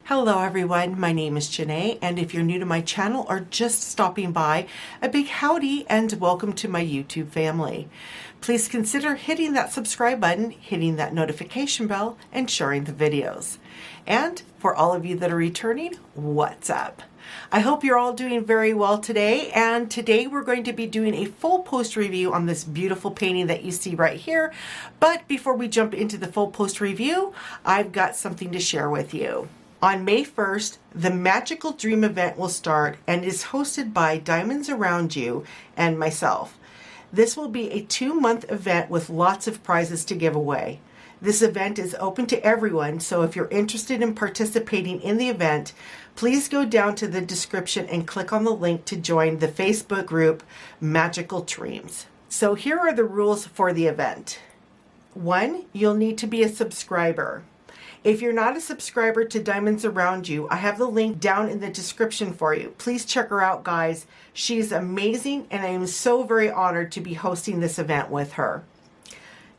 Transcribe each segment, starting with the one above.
Hello everyone, my name is Jene, and if you're new to my channel or just stopping by, a big howdy and welcome to my YouTube family. Please consider hitting that subscribe button, hitting that notification bell, and sharing the videos. And for all of you that are returning, what's up? I hope you're all doing very well today, and today we're going to be doing a full post review on this beautiful painting that you see right here. But before we jump into the full post review, I've got something to share with you. On May 1st, the Magical Dream event will start and is hosted by Diamonds Around You and myself. This will be a 2-month event with lots of prizes to give away. This event is open to everyone, so if you're interested in participating in the event, please go down to the description and click on the link to join the Facebook group Magical Dreams. So here are the rules for the event. 1, you'll need to be a subscriber. If you're not a subscriber to Diamonds Around You, I have the link down in the description for you. Please check her out, guys. She's amazing, and I am so very honored to be hosting this event with her.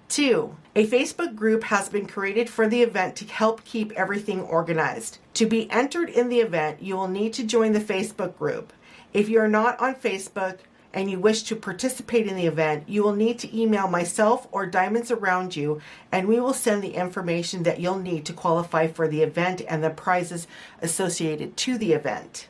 2, a Facebook group has been created for the event to help keep everything organized. To be entered in the event, you will need to join the Facebook group. If you are not on Facebook and you wish to participate in the event, you will need to email myself or Diamonds Around You, and we will send the information that you'll need to qualify for the event and the prizes associated to the event.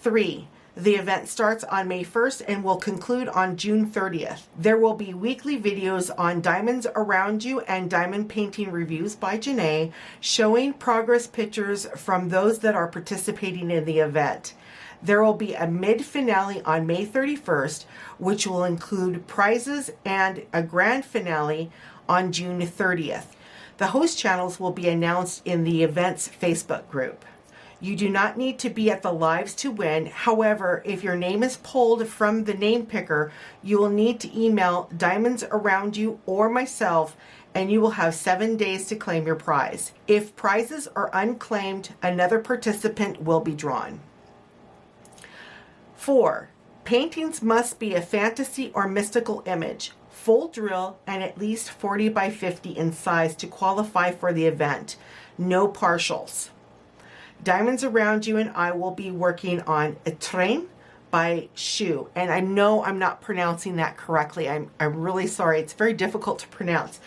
3, the event starts on May 1st and will conclude on June 30th. There will be weekly videos on Diamonds Around You and diamond painting reviews by Jene, showing progress pictures from those that are participating in the event. There will be a mid-finale on May 31st, which will include prizes, and a grand finale on June 30th. The host channels will be announced in the event's Facebook group. You do not need to be at the lives to win. However, if your name is pulled from the name picker, you will need to email Diamonds Around You or myself, and you will have 7 days to claim your prize. If prizes are unclaimed, another participant will be drawn. 4, paintings must be a fantasy or mystical image, full drill, and at least 40 by 50 in size to qualify for the event. No partials. Diamonds Around You and I will be working on a train by Shoe, and I know I'm not pronouncing that correctly. I'm really sorry. It's very difficult to pronounce.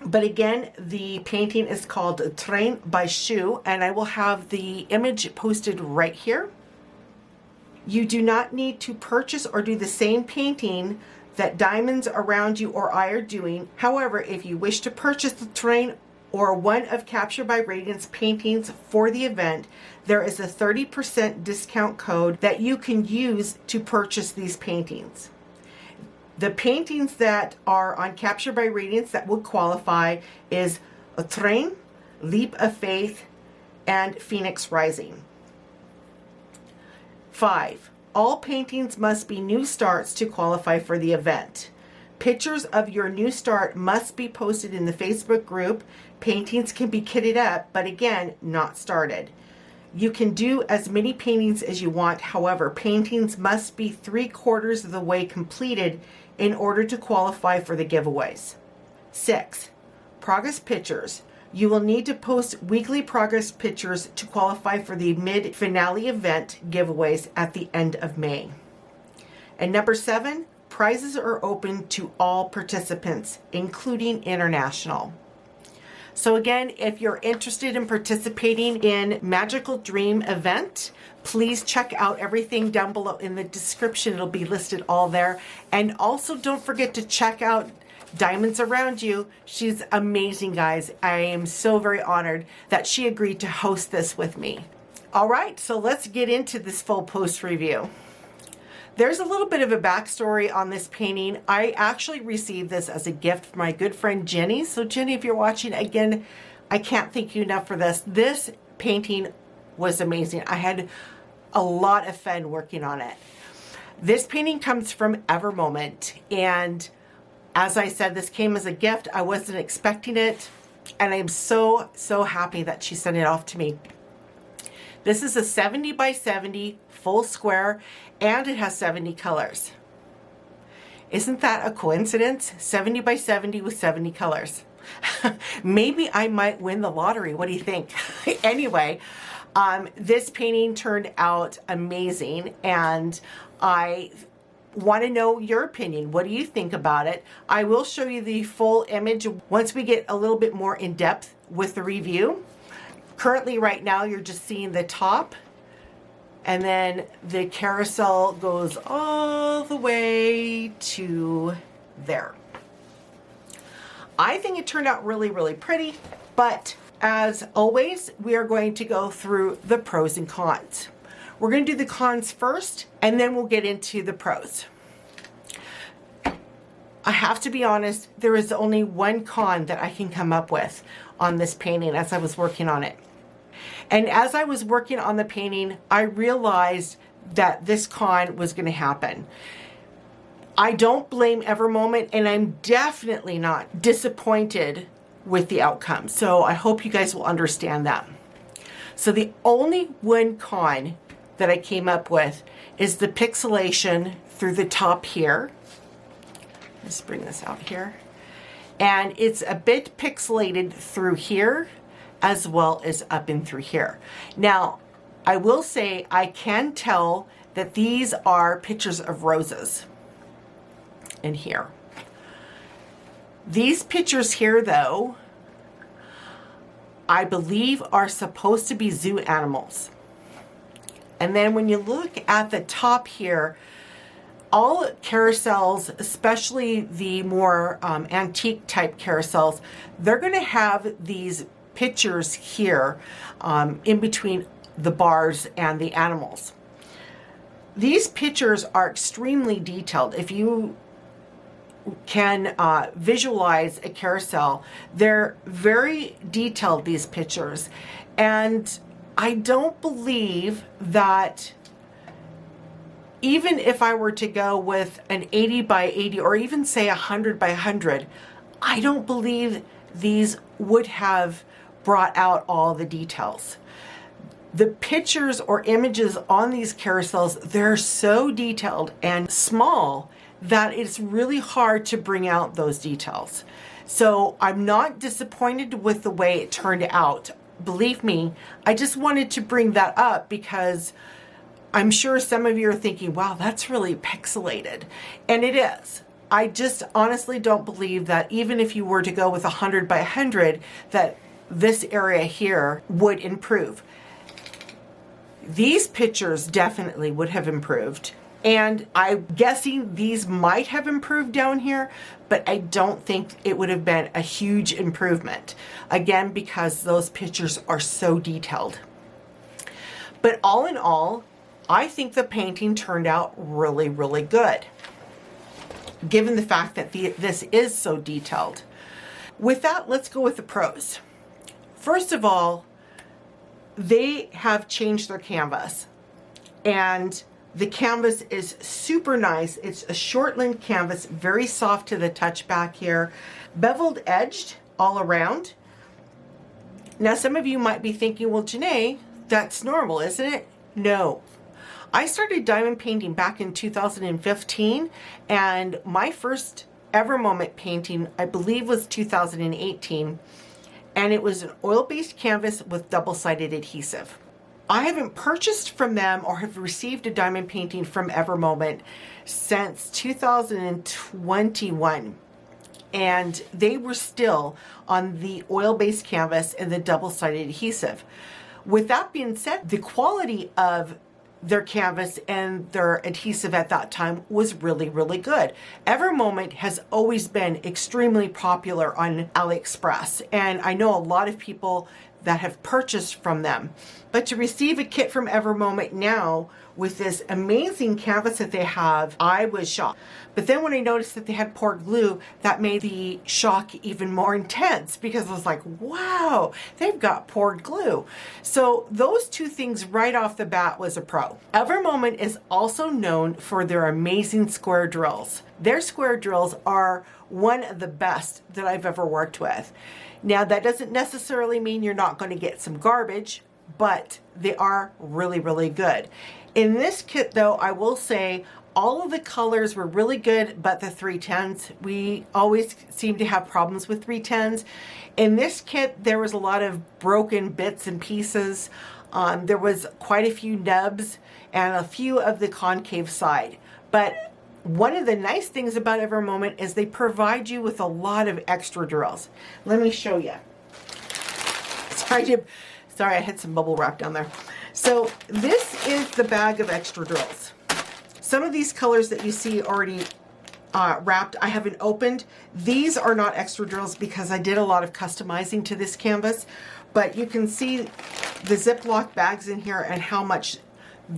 But again, the painting is called Train by Shoe, and I will have the image posted right here. You do not need to purchase or do the same painting that Diamonds Around You or I are doing. However, if you wish to purchase the train or one of Capture by Radiance paintings for the event, there is a 30% discount code that you can use to purchase these paintings. The paintings that are on Capture by Radiance that would qualify is a Train, Leap of Faith, and Phoenix Rising. 5, all paintings must be new starts to qualify for the event. Pictures of your new start must be posted in the Facebook group. Paintings can be kitted up, but again, not started. You can do as many paintings as you want. However, paintings must be 3/4 of the way completed in order to qualify for the giveaways. 6, progress pictures. You will need to post weekly progress pictures to qualify for the mid-finale event giveaways at the end of May. And number 7, prizes are open to all participants, including international. So again, if you're interested in participating in Magical Dream event, please check out everything down below in the description. It'll be listed all there. And also don't forget to check out Diamonds Around You. She's amazing, guys. I am so very honored that she agreed to host this with me. All right, so let's get into this full post review. There's a little bit of a backstory on this painting. I actually received this as a gift from my good friend Jenny. So Jenny, if you're watching, again, I can't thank you enough for this. This painting was amazing. I had a lot of fun working on it. This painting comes from Ever Moment, and as I said, this came as a gift. I wasn't expecting it, and I'm so happy that she sent it off to me. This is a 70 by 70 full square, and it has 70 colors. Isn't that a coincidence? 70 by 70 with 70 colors. Maybe I might win the lottery. What do you think? Anyway, this painting turned out amazing, and I want to know your opinion. What do you think about it? I will show you the full image once we get a little bit more in depth with the review. Currently, right now, you're just seeing the top, and then the carousel goes all the way to there. I think it turned out really, really pretty, but as always, we are going to go through the pros and cons. We're going to do the cons first, and then we'll get into the pros. I have to be honest, there is only one con that I can come up with on this painting as I was working on it. And as I was working on the painting, I realized that this con was going to happen. I don't blame Evermoment, and I'm definitely not disappointed with the outcome. So I hope you guys will understand that. So the only one con that I came up with is the pixelation through the top here. Let's bring this out here. And it's a bit pixelated through here as well as up and through here. Now, I will say I can tell that these are pictures of roses in here. These pictures here, though, I believe are supposed to be zoo animals. And then when you look at the top here, all carousels, especially the more antique type carousels, they're going to have these pictures here in between the bars and the animals. These pictures are extremely detailed. If you can visualize a carousel, they're very detailed, these pictures. And I don't believe that even if I were to go with an 80 by 80 or even say 100 by 100, I don't believe these would have brought out all the details. The pictures or images on these carousels, they're so detailed and small that it's really hard to bring out those details. So I'm not disappointed with the way it turned out. Believe me, I just wanted to bring that up because I'm sure some of you are thinking, wow, that's really pixelated. And it is. I just honestly don't believe that even if you were to go with 100 by 100, that this area here would improve. These pictures definitely would have improved. And I'm guessing these might have improved down here, but I don't think it would have been a huge improvement. Again, because those pictures are so detailed. But all in all, I think the painting turned out really, really good, given the fact that this is so detailed. With that, let's go with the pros. First of all, they have changed their canvas, and the canvas is super nice. It's a short length canvas, very soft to the touch back here, beveled edged all around. Now, some of you might be thinking, well, Jene, that's normal, isn't it? No. I started diamond painting back in 2015, and my first Evermoment painting, I believe, was 2018, and it was an oil-based canvas with double-sided adhesive. I haven't purchased from them or have received a diamond painting from Evermoment since 2021. And they were still on the oil-based canvas and the double-sided adhesive. With that being said, the quality of their canvas and their adhesive at that time was really, really good. Evermoment has always been extremely popular on AliExpress, and I know a lot of people that have purchased from them. But to receive a kit from Evermoment now with this amazing canvas that they have, I was shocked. But then when I noticed that they had poured glue, that made the shock even more intense, because I was like, wow, they've got poured glue. So those two things right off the bat was a pro. Evermoment is also known for their amazing square drills. Their square drills are one of the best that I've ever worked with. Now, that doesn't necessarily mean you're not going to get some garbage, but they are really, really good. In this kit, though, I will say All of the colors were really good, but the 310s, we always seem to have problems with 310s. In this kit, there was a lot of broken bits and pieces. There was quite a few nubs and a few of the concave side. But one of the nice things about EverMoment is they provide you with a lot of extra drills. Let me show you. Sorry, I had some bubble wrap down there. So this is the bag of extra drills. Some of these colors that you see already wrapped, I haven't opened. These are not extra drills because I did a lot of customizing to this canvas, but you can see the Ziploc bags in here and how much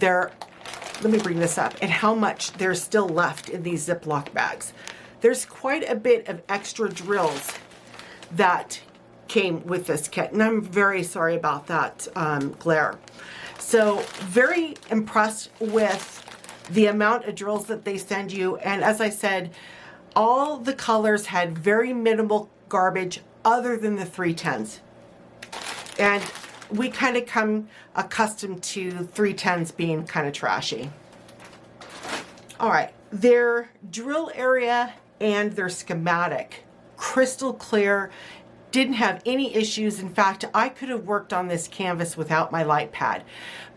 let me bring this up, and how much there's still left in these Ziploc bags. There's quite a bit of extra drills that came with this kit, and I'm very sorry about that glare. So very impressed with the amount of drills that they send you. And as I said, all the colors had very minimal garbage other than the 310s. And we kind of come accustomed to 310s being kind of trashy. All right, their drill area and their schematic, crystal clear, didn't have any issues. In fact, I could have worked on this canvas without my light pad,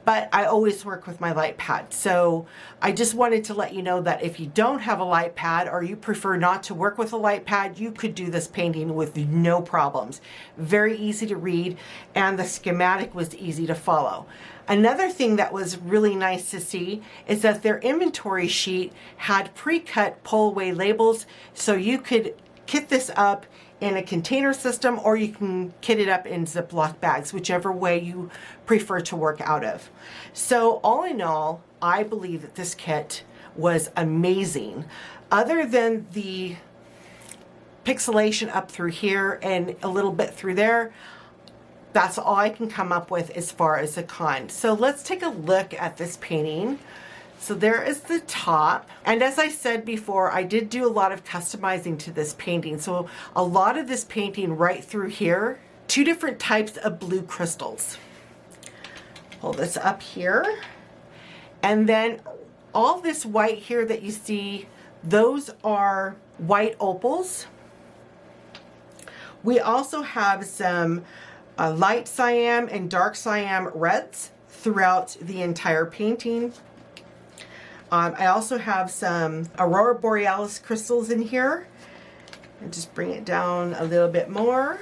but I always work with my light pad. So I just wanted to let you know that if you don't have a light pad or you prefer not to work with a light pad, you could do this painting with no problems. Very easy to read, and the schematic was easy to follow. Another thing that was really nice to see is that their inventory sheet had pre-cut pull-away labels, so you could kit this up in a container system, or you can kit it up in Ziploc bags, whichever way you prefer to work out of. So all in all, I believe that this kit was amazing. Other than the pixelation up through here and a little bit through there, that's all I can come up with as far as a con. So let's take a look at this painting. So there is the top. And as I said before, I did do a lot of customizing to this painting. So a lot of this painting right through here, 2 different types of blue crystals. Pull this up here. And then all this white here that you see, those are white opals. We also have some light cyan and dark cyan reds throughout the entire painting. I also have some Aurora Borealis crystals in here. And just bring it down a little bit more.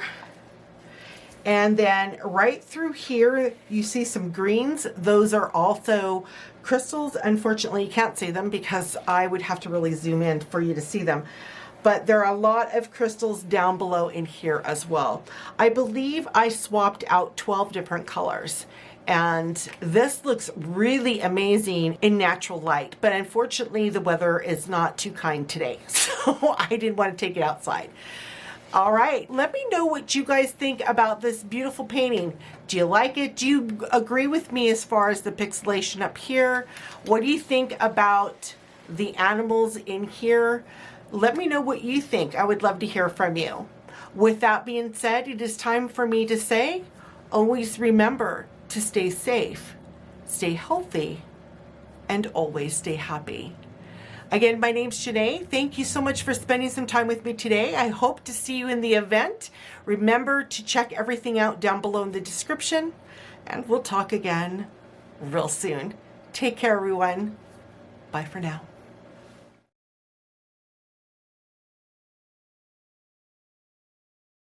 And then right through here, you see some greens. Those are also crystals. Unfortunately, you can't see them because I would have to really zoom in for you to see them. But there are a lot of crystals down below in here as well. I believe I swapped out 12 different colors. And this looks really amazing in natural light, but unfortunately the weather is not too kind today, so I didn't want to take it outside. All right, let me know what you guys think about this beautiful painting. Do you like it? Do you agree with me as far as the pixelation up here? What do you think about the animals in here? Let me know what you think. I would love to hear from you. With that being said, it is time for me to say, always remember to stay safe, stay healthy, and always stay happy. Again, my name's Jene. Thank you so much for spending some time with me today. I hope to see you in the event. Remember to check everything out down below in the description, and we'll talk again real soon. Take care, everyone. Bye for now.